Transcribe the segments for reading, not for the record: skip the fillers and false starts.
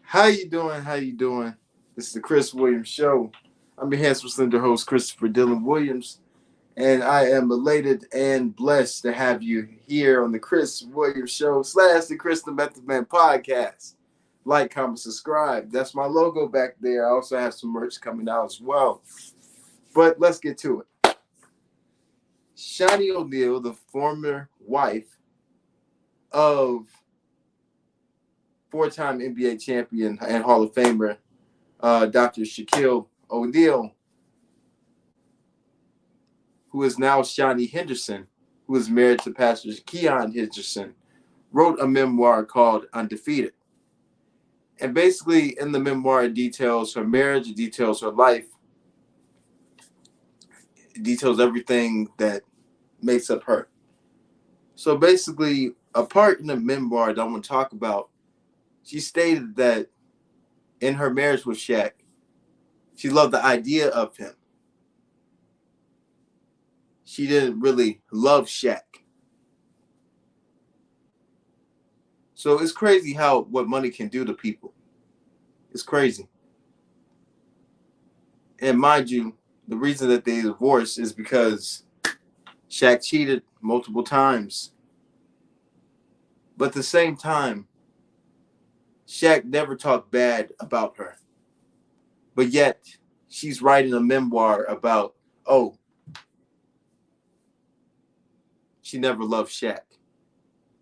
How you doing? How you doing? This is the Chris Williams Show. I'm your handsome, slender host, Christopher Dylan Williams, and I am elated and blessed to have you here on the Chris Williams Show / the Chris the Method Man podcast. Like, comment, subscribe. That's my logo back there. I also have some merch coming out as well. But let's get to it. Shaunie Oneal, the former wife of four-time NBA champion and Hall of Famer Dr. Shaquille O'Neal, who is now Shaunie Henderson, who is married to Pastor Keon Henderson, wrote a memoir called Undefeated. And basically, in the memoir, it details her marriage, it details her life, it details everything that makes up her. So basically, a part in the memoir that I want to talk about, she stated that in her marriage with Shaq, she loved the idea of him. She didn't really love Shaq. So it's crazy how what money can do to people. It's crazy. And mind you, the reason that they divorced is because Shaq cheated multiple times. But at the same time, Shaq never talked bad about her. But yet, she's writing a memoir about, oh, she never loved Shaq.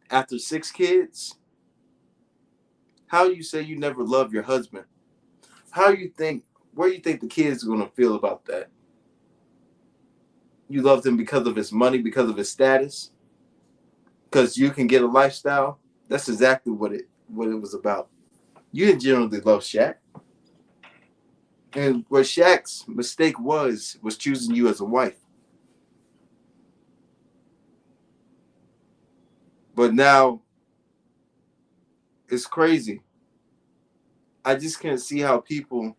After 6 kids, how you say you never loved your husband? How you think, where you think the kids are going to feel about that? You loved him because of his money, because of his status, because you can get a lifestyle. That's exactly what it was about. You didn't generally love Shaq. And what Shaq's mistake was choosing you as a wife. But now it's crazy. I just can't see how you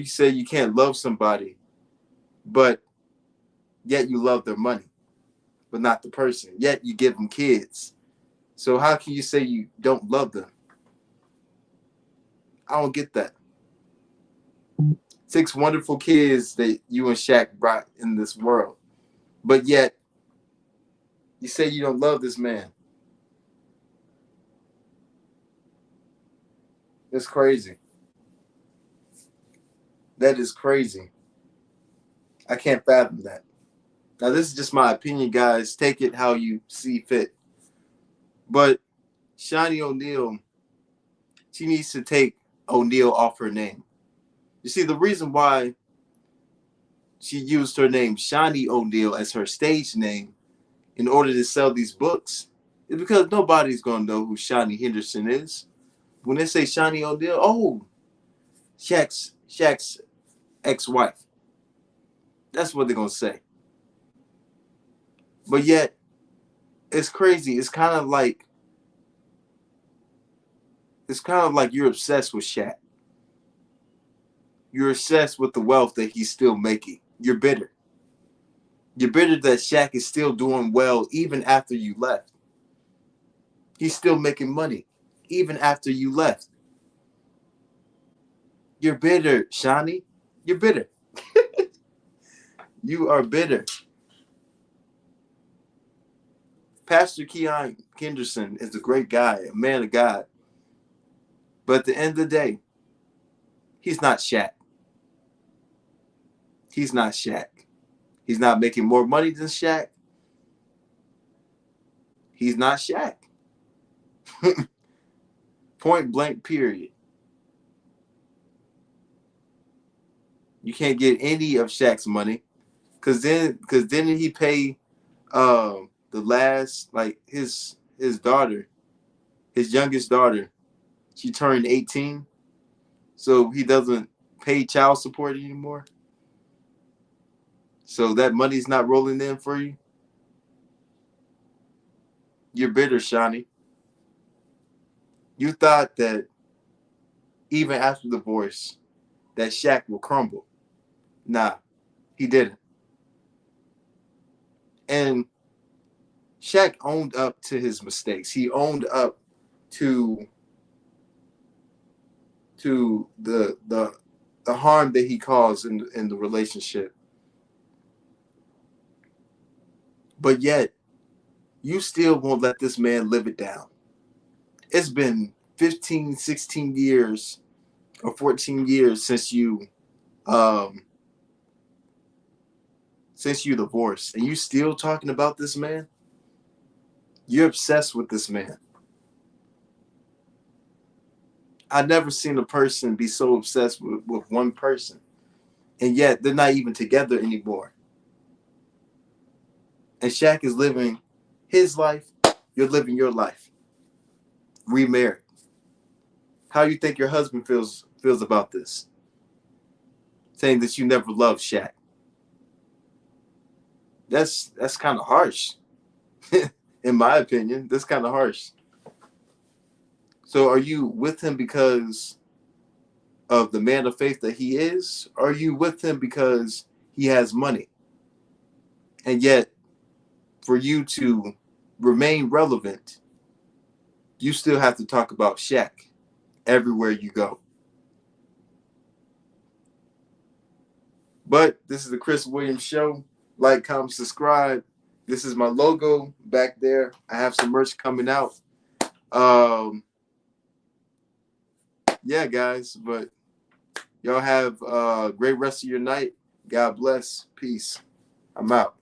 say you can't love somebody, but yet you love their money, but not the person. Yet you give them kids. So how can you say you don't love them? I don't get that. 6 wonderful kids that you and Shaq brought in this world, but yet you say you don't love this man. It's crazy. That is crazy. I can't fathom that. Now, this is just my opinion, guys. Take it how you see fit. But Shaunie Oneal, she needs to take O'Neal off her name. You see, the reason why she used her name Shaunie Oneal as her stage name in order to sell these books is because nobody's going to know who Shaunie Henderson is. When they say Shaunie Oneal, oh, Shaq's ex-wife. That's what they're going to say. But yet, it's crazy. It's kind of like you're obsessed with Shaq. You're obsessed with the wealth that he's still making. You're bitter. You're bitter that Shaq is still doing well even after you left. He's still making money even after you left. You're bitter, Shaunie. You're bitter. You are bitter. Pastor Keon Henderson is a great guy, a man of God. But at the end of the day, he's not Shaq. He's not Shaq. He's not making more money than Shaq. He's not Shaq. Point blank, period. You can't get any of Shaq's money because then he pay the last, like, his daughter, his youngest daughter, she turned 18, so he doesn't pay child support anymore. So that money's not rolling in for you. You're bitter, Shaunie. You thought that even after divorce, that Shaq will crumble. Nah, he didn't. And Shaq owned up to his mistakes. He owned up to to the harm that he caused in the relationship. But yet, you still won't let this man live it down. It's been 15, 16 years or 14 years um since you divorced, and you still talking about this man. You're obsessed with this man. I've never seen a person be so obsessed with one person, and yet they're not even together anymore. And Shaq is living his life. You're living your life. Remarried. How do you think your husband feels about this? Saying that you never loved Shaq. That's kind of harsh, in my opinion. That's kind of harsh. So, are you with him because of the man of faith that he is? Or are you with him because he has money? And yet, for you to remain relevant, you still have to talk about Shaq everywhere you go. But this is the Chris Williams Show. Like, comment, subscribe. This is my logo back there. I have some merch coming out. Um, yeah, guys. But y'all have a great rest of your night. God bless. Peace. I'm out.